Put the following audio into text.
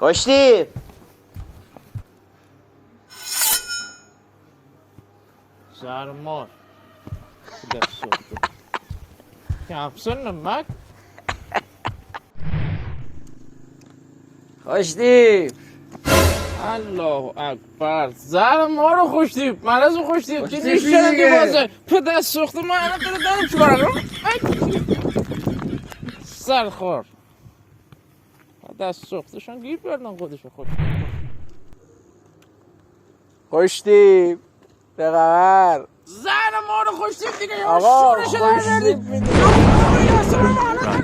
کشتی Sarmor. Det är så. Kapseln bak. کشتی الله اکبر. زر ما رو خوشتیب. من از خوشتیب. چی خوشتیب میشه دیگه. دیوازه؟ پدر سوخته ما الان دارم چیکار کنم؟ سرخور. پدر سوختشون گیر بردن خودشو خود. کشتی به خبر زن ما رو خوشتیب دیگه. یا آقا شورشو در کشتی بردی. می‌دی. یا سر ما الان